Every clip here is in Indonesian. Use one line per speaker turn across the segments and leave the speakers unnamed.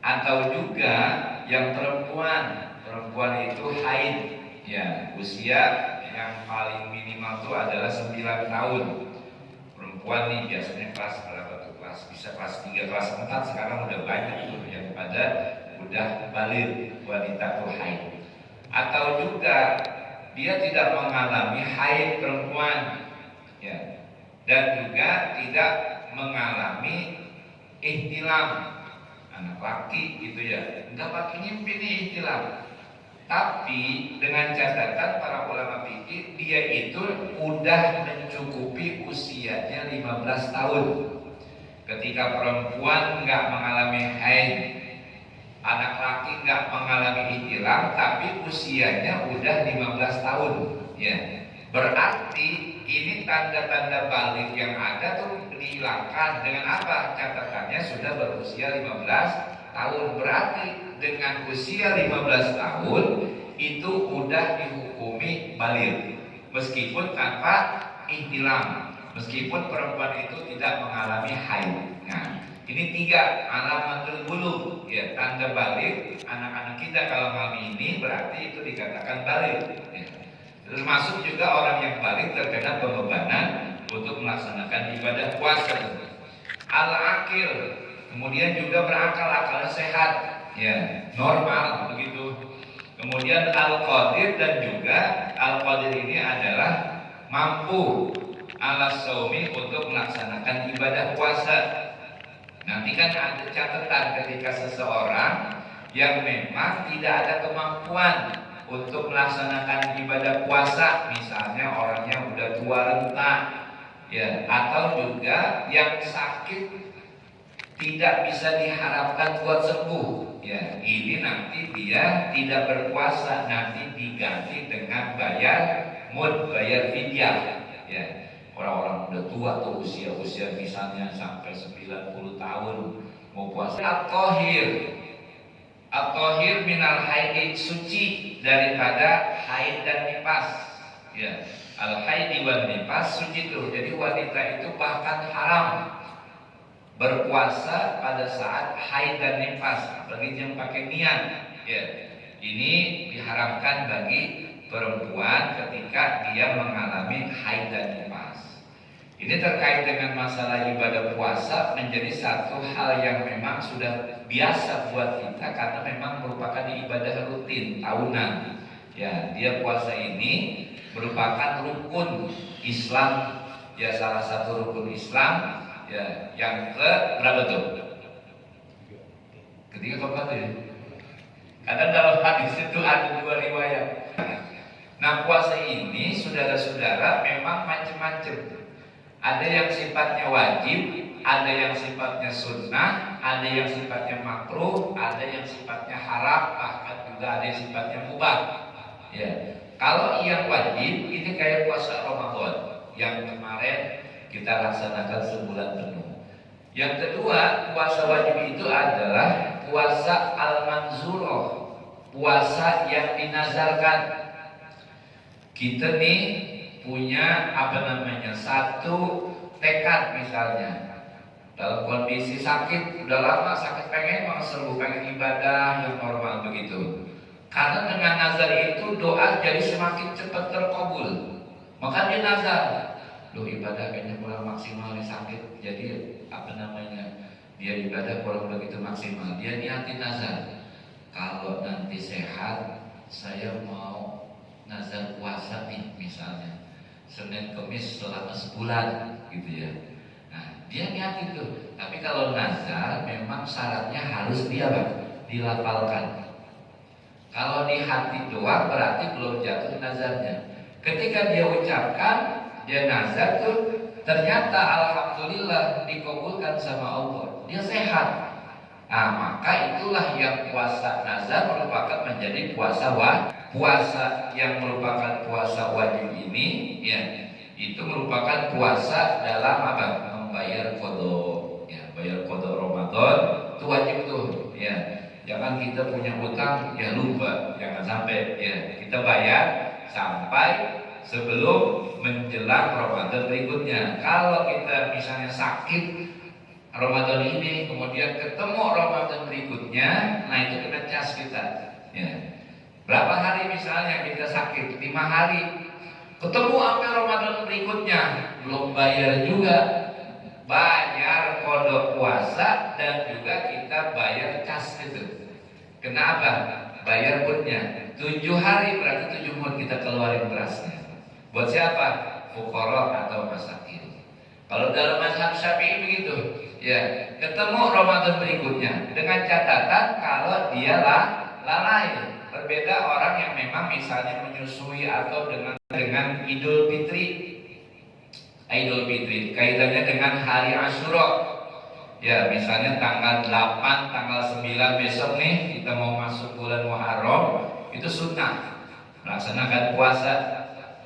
Atau juga yang perempuan itu haid, ya, usia yang paling minimal itu adalah 9 tahun. Perempuan nih biasanya kelas berapa tuh? Bisa kelas 3, kelas 4, sekarang udah banyak tuh yang pada udah balik wanita tuh haid. Atau juga dia tidak mengalami haid perempuan, ya, dan juga tidak mengalami ihtilam anak laki gitu ya, nggak pakai ngimpi nih ihtilam. Tapi dengan catatan para ulama fikih, dia itu udah mencukupi usianya 15 tahun. Ketika perempuan nggak mengalami haid, anak laki nggak mengalami ihtilam, tapi usianya udah 15 tahun, ya. Berarti ini tanda-tanda balik yang ada tuh dihilangkan dengan apa? Catatannya sudah berusia 15 tahun. Berarti dengan usia 15 tahun itu udah dihukumi balik, meskipun tanpa ihtilam, meskipun perempuan itu tidak mengalami haid. Nah, ini 3 alamatul bulugh, ya, tanda balik anak-anak kita kalau kami ini berarti itu dikatakan balik, ya. Termasuk juga orang yang balik terkena pembebanan untuk melaksanakan ibadah puasa. Al-akil, kemudian juga berakal, akalnya sehat, ya, normal begitu. Kemudian al-qadir, dan juga al-qadir ini adalah mampu ala shaumi untuk melaksanakan ibadah puasa. Nanti kan ada catatan ketika seseorang yang memang tidak ada kemampuan untuk melaksanakan ibadah puasa, misalnya orangnya udah tua renta, ya, atau juga yang sakit tidak bisa diharapkan buat sembuh, ya, ini nanti dia tidak berpuasa, nanti diganti dengan bayar fidyah, ya. Orang-orang udah tua tuh, usia misalnya sampai 90 tahun mau puasa. At-tahir minal haid, suci daripada haid dan nifas, ya. Al-haid wan nifas, suci tuh. Jadi wanita itu bahkan haram berpuasa pada saat haid dan nifas, apalagi yang pakai niat, ya. Ini diharamkan bagi perempuan ketika dia mengalami haid dan nifas. Ini terkait dengan masalah ibadah puasa, menjadi satu hal yang memang sudah biasa buat kita karena memang merupakan ibadah rutin tahunan. Ya, dia puasa ini merupakan rukun Islam, ya, salah satu rukun Islam, ya, yang ke berapa tuh? Ketiga keempat ya. Kadang dalam hadis itu ada 2 riwayat. Nah, puasa ini saudara-saudara memang macam-macam. Ada yang sifatnya wajib, ada yang sifatnya sunnah, ada yang sifatnya makruh, ada yang sifatnya haram, bahkan juga ada yang sifatnya mubah. Ya, kalau yang wajib ini kayak puasa Ramadan yang kemarin kita laksanakan sebulan penuh. Yang kedua, puasa wajib itu adalah puasa al-manzuroh, puasa yang dinazarkan. Kita nih punya satu tekad, misalnya dalam kondisi sakit, udah lama sakit, pengen sembuh, pengen ibadah yang normal begitu. Karena dengan nazar itu doa jadi semakin cepat terkabul. Maka dia nazar, loh ibadah kayaknya kurang maksimal nih sakit, jadi dia ibadah kurang begitu maksimal. Dia niatin nazar, kalau nanti sehat saya mau nazar puasa nih, misalnya Senin Kemis selama sebulan gitu ya. Nah, dia niat itu. Tapi kalau nazar memang syaratnya harus dia dilafalkan. Kalau di hati doang berarti belum jatuh nazarnya. Ketika dia ucapkan, dia nazar tuh, ternyata alhamdulillah dikabulkan sama Allah, dia sehat. Nah, maka itulah yang puasa nazar merupakan menjadi puasa yang merupakan puasa wajib ini, ya, itu merupakan puasa dalam membayar qadha, ya, bayar qadha Ramadan itu wajib tuh, ya. Jangan kita punya utang ya lupa, jangan sampai, ya, kita bayar sampai sebelum menjelang Ramadan berikutnya. Kalau kita misalnya sakit Ramadan ini, kemudian ketemu Ramadan berikutnya, nah itu kena cas kita. Ya. Berapa hari misalnya kita sakit? 5 hari. Ketemu sampai Ramadan berikutnya, belum bayar juga. Bayar kodok puasa dan juga kita bayar cas gitu. Kenapa? Bayar mutnya 7 hari, berarti 7 mut kita keluarin berasnya. Buat siapa? Fuqara atau masakin. Kalau dalam mazhab Syafi'i begitu, ya, ketemu Ramadan berikutnya dengan catatan kalau dia lalai. Berbeda orang yang memang misalnya menyusui atau dengan Idul Fitri. Idul Fitri kaitannya dengan hari Asyura. Ya, misalnya tanggal 8, tanggal 9 besok nih kita mau masuk bulan Muharram, itu sunnah melaksanakan puasa.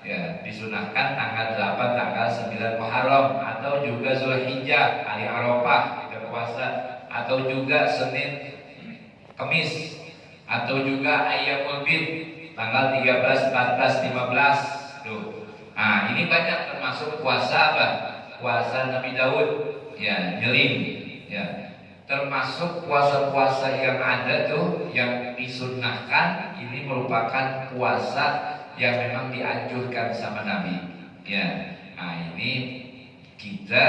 Ya, disunahkan tanggal 8, tanggal 9 Muharram, atau juga Zulhijjah, hari Arafah kita puasa, atau juga Senin, Kamis, atau juga Ayyamul Bid, tanggal 13, 14, 15. Tuh. Nah, ini banyak termasuk puasa apa? Puasa Nabi Daud, ya, nyelim, ya. Termasuk puasa-puasa yang ada tuh yang disunnahkan, ini merupakan puasa yang memang dianjurkan sama Nabi, ya. Nah, ini kita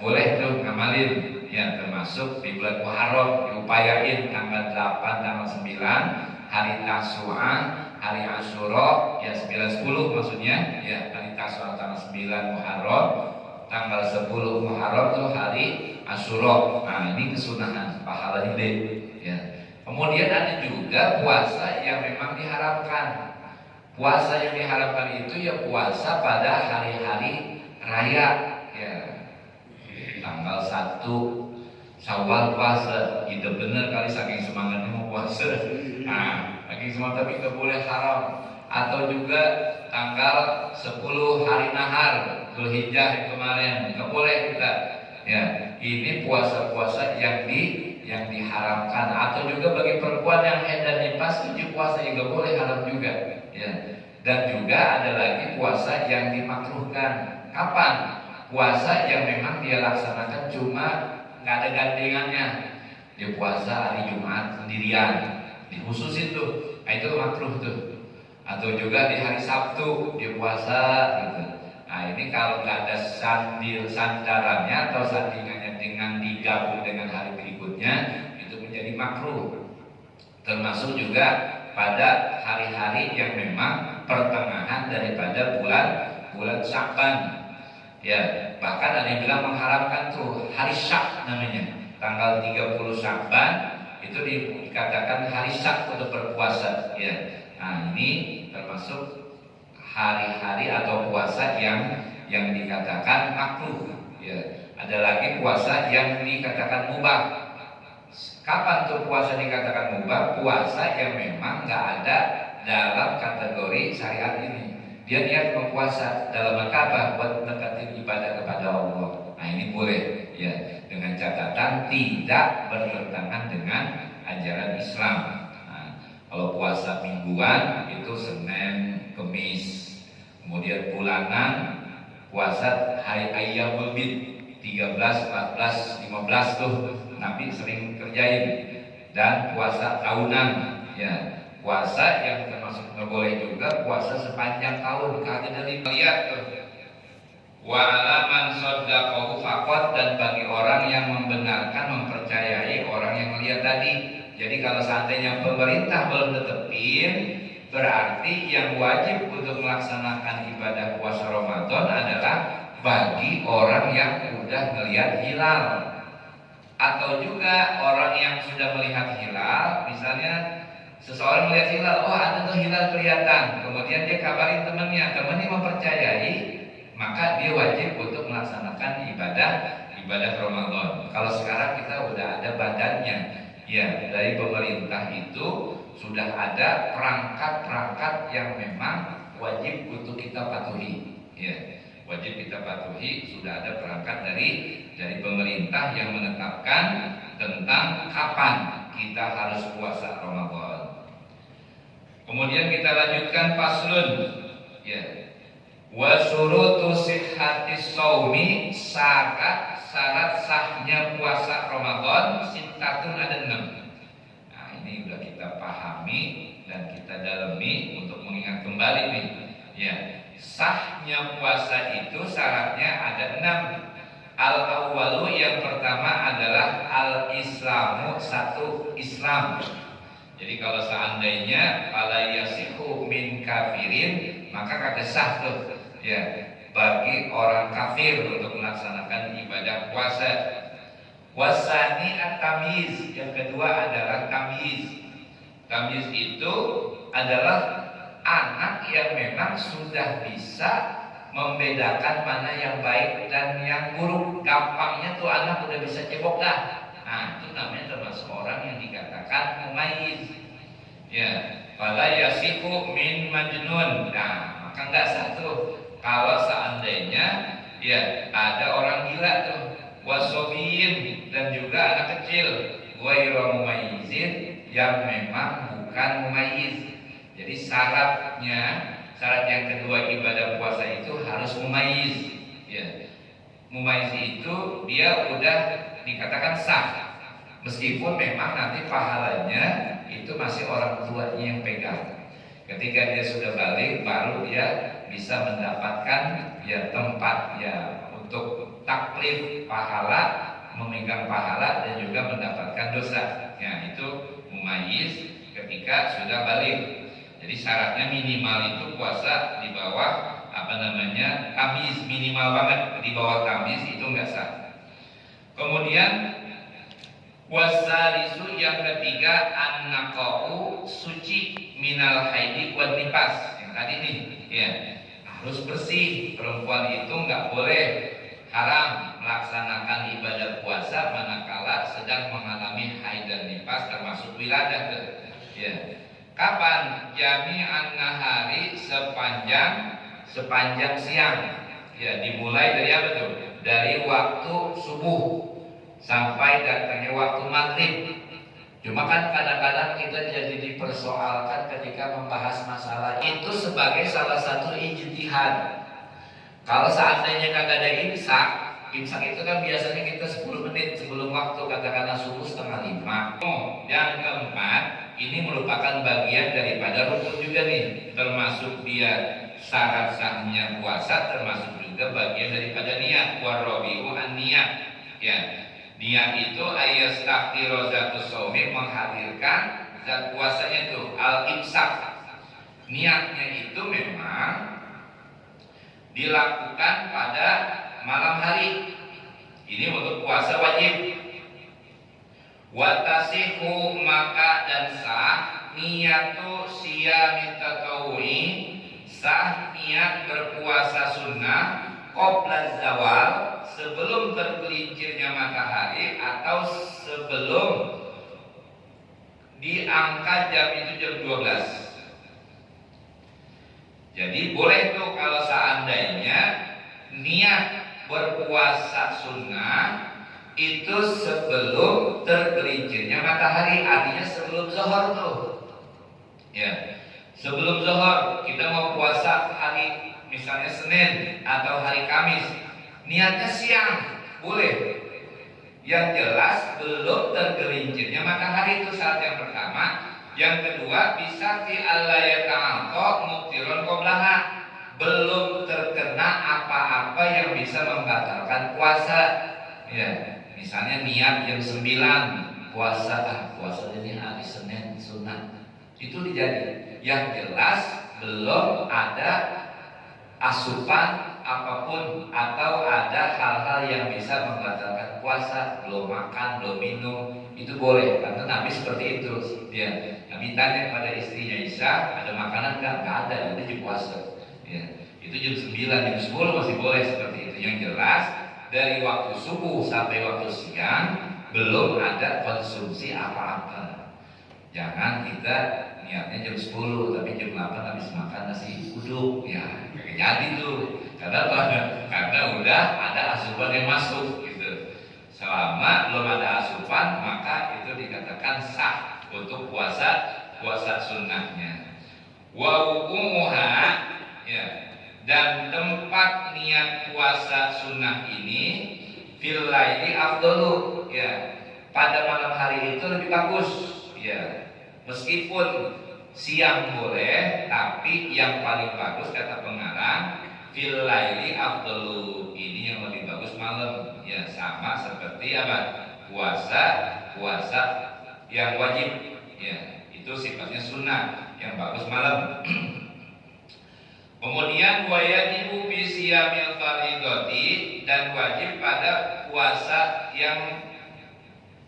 boleh tuh ngamalin, ya, termasuk di bulan Muharram diupayain tanggal 8, tanggal 9, hari Tasu'a, hari Asyura, ya 9, 10 maksudnya, ya, hari Tasu'a tanggal 9 Muharram, tanggal 10 Muharram tuh hari Asyura. Nah, ini kesunahan pahala gede, ya. Kemudian ada juga puasa yang memang diharapkan. Puasa yang diharapkan itu ya puasa pada hari-hari raya, ya. Tanggal 1 Syawal puasa, itu bener kali saking semangatnya mau puasa. Nah, saking semangat tapi nggak boleh haram. Atau juga tanggal 10 hari nahar, Zulhijjah kemarin, nggak boleh kita. Ya, ini puasa-puasa yang diharamkan. Atau juga bagi perempuan yang haid dan nifas, 7 puasa yang nggak boleh, haram juga. Ya. Dan juga ada lagi puasa yang dimakruhkan. Kapan? Puasa yang memang dia laksanakan cuma nggak ada gandengannya. Dia puasa hari Jumat sendirian, khusus itu, nah itu makruh tuh. Atau juga di hari Sabtu dia puasa gitu. Nah, ini kalau nggak ada sandarannya atau sandingannya dengan digabung dengan hari berikutnya, itu menjadi makruh. Termasuk juga pada hari-hari yang memang pertengahan daripada bulan Sya'ban. Ya, bahkan ada yang bilang mengharapkan tuh hari Syak namanya, tanggal 30 Sya'ban itu dikatakan hari Syak untuk berpuasa. Ya, nah ini termasuk hari-hari atau puasa yang dikatakan makruh. Ya, ada lagi puasa yang dikatakan mubah. Kapan tuh puasa dikatakan mubah? Puasa yang memang nggak ada dalam kategori syariat ini. Dia niat berpuasa dalam rangka apa? Buat mendekatin ibadah kepada Allah. Nah, ini boleh, ya, dengan catatan tidak bertentangan dengan ajaran Islam. Nah, kalau puasa mingguan itu Senin, Kamis. Kemudian bulanan puasa hari Ayyamul Bid 13, 14, 15 tuh Nabi sering kerjain. Dan puasa tahunan, ya. Puasa yang termasuk nggak boleh juga puasa sepanjang tahun. Kagak dari lihat tuh. Wa alaman soddaqahu faqat, dan bagi orang yang membenarkan, mempercayai orang yang melihat tadi. Jadi kalau seandainya pemerintah belum tetepin, berarti yang wajib untuk melaksanakan ibadah puasa Ramadan adalah bagi orang yang sudah melihat hilal. Atau juga orang yang sudah melihat hilal, misalnya seseorang melihat hilal, oh ada tuh hilal kelihatan, kemudian dia kabarin temannya mempercayai, maka dia wajib untuk melaksanakan ibadah Ramadan. Kalau sekarang kita udah ada badannya, ya, dari pemerintah itu sudah ada perangkat-perangkat yang memang wajib untuk kita patuhi, ya, wajib kita patuhi. Sudah ada perangkat dari pemerintah yang menetapkan tentang kapan kita harus puasa Ramadan. Kemudian kita lanjutkan faslun, ya. Wa syurutu sihhatis shaumi, syarat syarat sahnya puasa Ramadan sintatun ada 6. Nah, ini udah kita pahami dan kita dalami untuk mengingat kembali nih. Ya, sahnya puasa itu syaratnya ada 6. Al-awwalu yang pertama adalah al-islamu, satu Islam. Jadi kalau seandainya fala yasihu min kafirin, maka kagak sah tuh ya bagi orang kafir untuk melaksanakan ibadah puasa. Wasani at-tamyiz, yang kedua adalah tamyiz. Tamyiz itu adalah anak yang memang sudah bisa membedakan mana yang baik dan yang buruk. Gampangnya tuh anak udah bisa cebok dah. Nah, itu namanya termasuk orang yang dikatakan mumayyiz. Ya, fala yasihu min majnun. Nah, maka enggak satu kalau seandainya ya ada orang gila tuh, wasobiyin, dan juga anak kecil, ghairu mumayyizin, yang memang bukan mumayyiz. Jadi syarat yang kedua ibadah puasa itu harus mumayyiz. Ya. Mumayyiz itu dia udah dikatakan sah, meskipun memang nanti pahalanya itu masih orang tuanya yang pegang. Ketika dia sudah balik, baru dia bisa mendapatkan ya tempat ya untuk taklif pahala, memegang pahala dan juga mendapatkan dosa. Ya, itu mumayyiz ketika sudah balik. Jadi syaratnya minimal itu puasa di bawah tamyiz, minimal banget di bawah tamyiz itu enggak sah. Kemudian wasalisu yang ketiga an-naqa'u, suci minal haidi wan nifas. Yang tadi nih ya, harus bersih. Perempuan itu enggak boleh haram melaksanakan ibadah puasa manakala sedang mengalami haid dan nifas termasuk wiladah tuh. Ya. Kapan? Jami'an nahari, sepanjang siang. Ya, dimulai dari apa tuh? Dari waktu subuh sampai datangnya waktu maghrib. Cuma kan kadang-kadang kita jadi dipersoalkan ketika membahas masalah itu sebagai salah satu ijtihad. Kalau seandainya kagak ada imsak itu kan biasanya kita 10 menit sebelum waktu, katakanlah subuh 4:30. Yang keempat, ini merupakan bagian daripada rukun juga nih, termasuk dia syarat sahnya puasa, termasuk juga bagian daripada niat. Warabi'u an-niyat. Ya, niat itu ayastaghfiru zatus shaumi, menghadirkan zat puasanya itu al-imsak. Niatnya itu memang dilakukan pada malam hari. Ini untuk puasa wajib. Watasihu, maka dan sah niyatu siyamit tatawwi, sah niat berpuasa sunnah qabla zawal, sebelum tergelincirnya matahari atau sebelum diangkat jam itu jam 12. Jadi boleh tuh kalau seandainya niat berpuasa sunnah itu sebelum tergelincirnya matahari, artinya sebelum zuhur tuh. Ya, sebelum zuhur kita mau puasa hari misalnya Senin atau hari Kamis, niatnya siang boleh. Yang jelas belum tergelincirnya matahari, itu syarat yang pertama. Yang kedua, bisa fi alla yata'alqa muftirun qablaha, belum terkena apa-apa yang bisa membatalkan puasa. Ya, misalnya niat jam 9 puasa, puasa ini hari Senin sunat, itu dijadi. Yang jelas belum ada asupan apapun atau ada hal-hal yang bisa membatalkan puasa, belum makan, belum minum, itu boleh. Karena Nabi seperti itu. Ya, Nabi tanya pada istrinya Isya, ada makanan nggak? Nggak ada, jadi puasa. Ya, itu jam 9, jam 10 masih boleh seperti itu. Yang jelas dari waktu subuh sampai waktu siang belum ada konsumsi apa-apa. Jangan kita niatnya jam 10 tapi jam 8 habis makan nasi uduk, ya kayak jadi tuh. Karena udah ada asupan yang masuk gitu. Selama belum ada asupan, maka itu dikatakan sah untuk puasa sunnahnya. Wa wuquha, ya, dan tempat niat puasa sunnah ini fil laili afdalu, ya. Pada malam hari itu lebih bagus, ya. Meskipun siang boleh, tapi yang paling bagus kata pengarang fil laili afdalu, ini yang lebih bagus malam, ya. Sama seperti apa? Puasa yang wajib, ya. Itu sifatnya sunnah, yang bagus malam. Kemudian wajibu bi siyamil fardhati, dan wajib pada puasa yang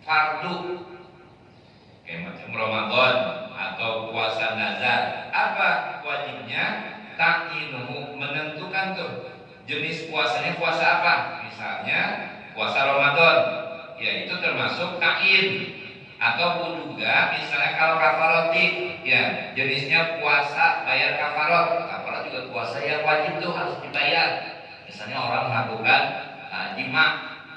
fardu kayak macam Ramadan atau puasa nazar. Apa wajibnya? Takinuhu, menentukan tuh jenis puasanya puasa apa. Misalnya puasa Ramadan, ya itu termasuk takin. Atau juga misalnya kalau kafaroti, ya jenisnya puasa bayar kafarot. Kafarot juga puasa yang wajib tuh harus dibayar. Misalnya orang melakukan jima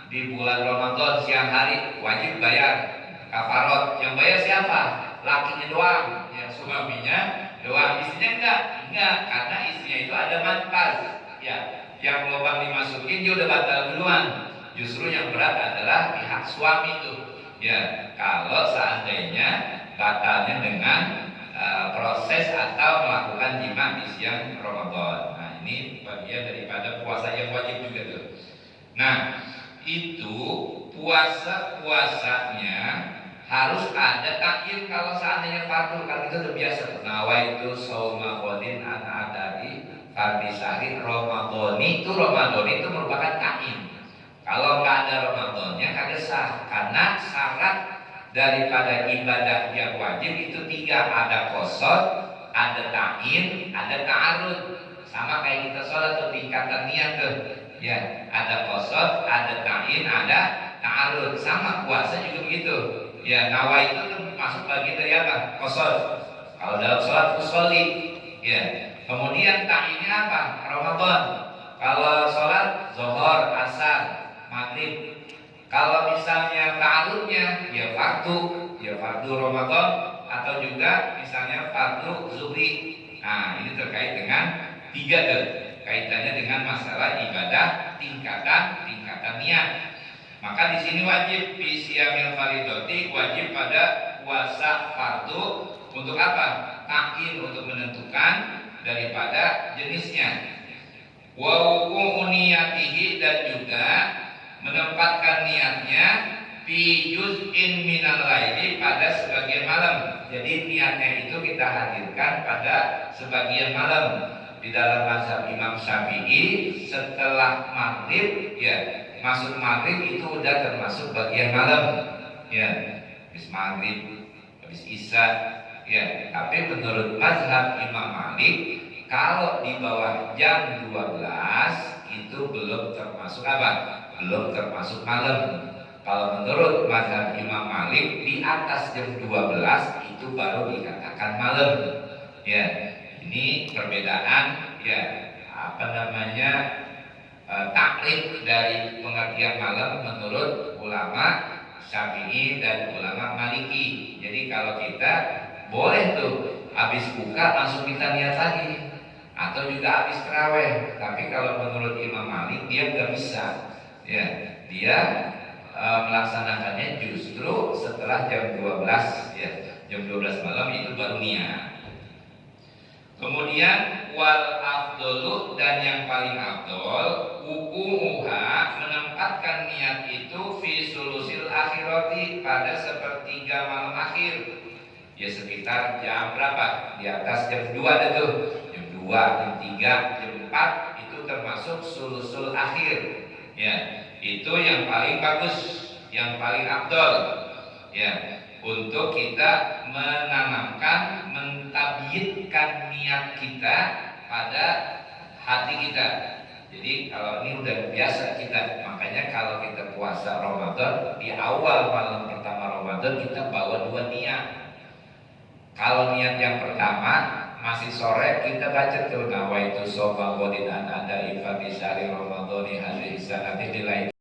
di bulan Ramadan siang hari, wajib bayar kafarot. Yang bayar siapa? Lakinya doang, ya suaminya doang, istrinya enggak, karena istrinya itu ada manfaat, ya. Yang lubang dimasukin dia udah batal duluan. Justru yang berat adalah pihak suami tuh. Ya, kalau seandainya batalnya dengan proses atau melakukan jima di siang Ramadan. Nah, ini bagian daripada puasa yang wajib juga tuh. Nah, itu puasanya harus ada takin. Kalau seandainya fardu, kan itu udah biasa. Nawaitu shauma qadin an adari fardhi syahri Ramadhani, itu Ramadhani itu merupakan takin. Kalau nggak ada Ramadannya kagak sah, karena syarat daripada ibadah yang wajib itu 3, ada qasad, ada ta'in, ada ta'arud. Sama kayak kita sholat tuh tingkatan niat tuh, ya ada qasad, ada ta'in, ada ta'arud. Sama puasa juga begitu, ya nawa itu tuh masuk bagian dari apa? Qasad. Kalau dalam sholat usolli, ya. Kemudian ta'innya apa? Ramadan. Kalau sholat zuhur, asar, maghrib. Kalau misalnya ta'arudnya ya fardu Ramadan, atau juga misalnya fardu zuhri. Nah, ini terkait dengan 3 tuh, kaitannya dengan masalah ibadah tingkatan niat. Maka di sini wajib fi siyamil fardhati, wajib pada puasa fardu. Untuk apa? Takin, untuk menentukan daripada jenisnya. Wa wuqu'u niyatihi, dan juga menempatkan niatnya fi juz'in minal laili, pada sebagian malam. Jadi niatnya itu kita hadirkan pada sebagian malam. Di dalam mazhab Imam Syafi'i, setelah maghrib, ya masuk maghrib itu udah termasuk bagian malam, ya habis maghrib, habis isya, ya. Tapi menurut mazhab Imam Malik, kalau di bawah jam 12 itu belum termasuk apa? Belum termasuk malam. Kalau menurut mazhab Imam Malik, di atas jam 12 itu baru dikatakan malam. Ya, ini perbedaan, ya takrif dari pengertian malam menurut ulama Syafi'i dan ulama Maliki. Jadi kalau kita boleh tuh habis buka langsung kita niat lagi, atau juga habis tarawih. Tapi kalau menurut Imam Malik dia nggak bisa, ya dia melaksanakannya justru setelah jam 12, ya jam 12 malam itu baru niat. Kemudian wal afdolu, dan yang paling afdol, wuqu'uha, menempatkan niat itu fi sulusil akhirati, pada sepertiga malam akhir. Ya sekitar jam berapa? Di atas jam 2 ada tuh. Jam 2, jam 3, jam 4 itu termasuk sulusul akhir. Ya, itu yang paling bagus, yang paling afdol. Ya, untuk kita menanamkan, mentabiatkan niat kita pada hati kita. Jadi kalau ini udah biasa kita, makanya kalau kita puasa Ramadan, di awal malam pertama Ramadan kita bawa 2 niat. Kalau niat yang pertama masih sore, kita baca tuh nawaitu shauma qadin an ada ifati syahri Ramadhani hadhihi sanati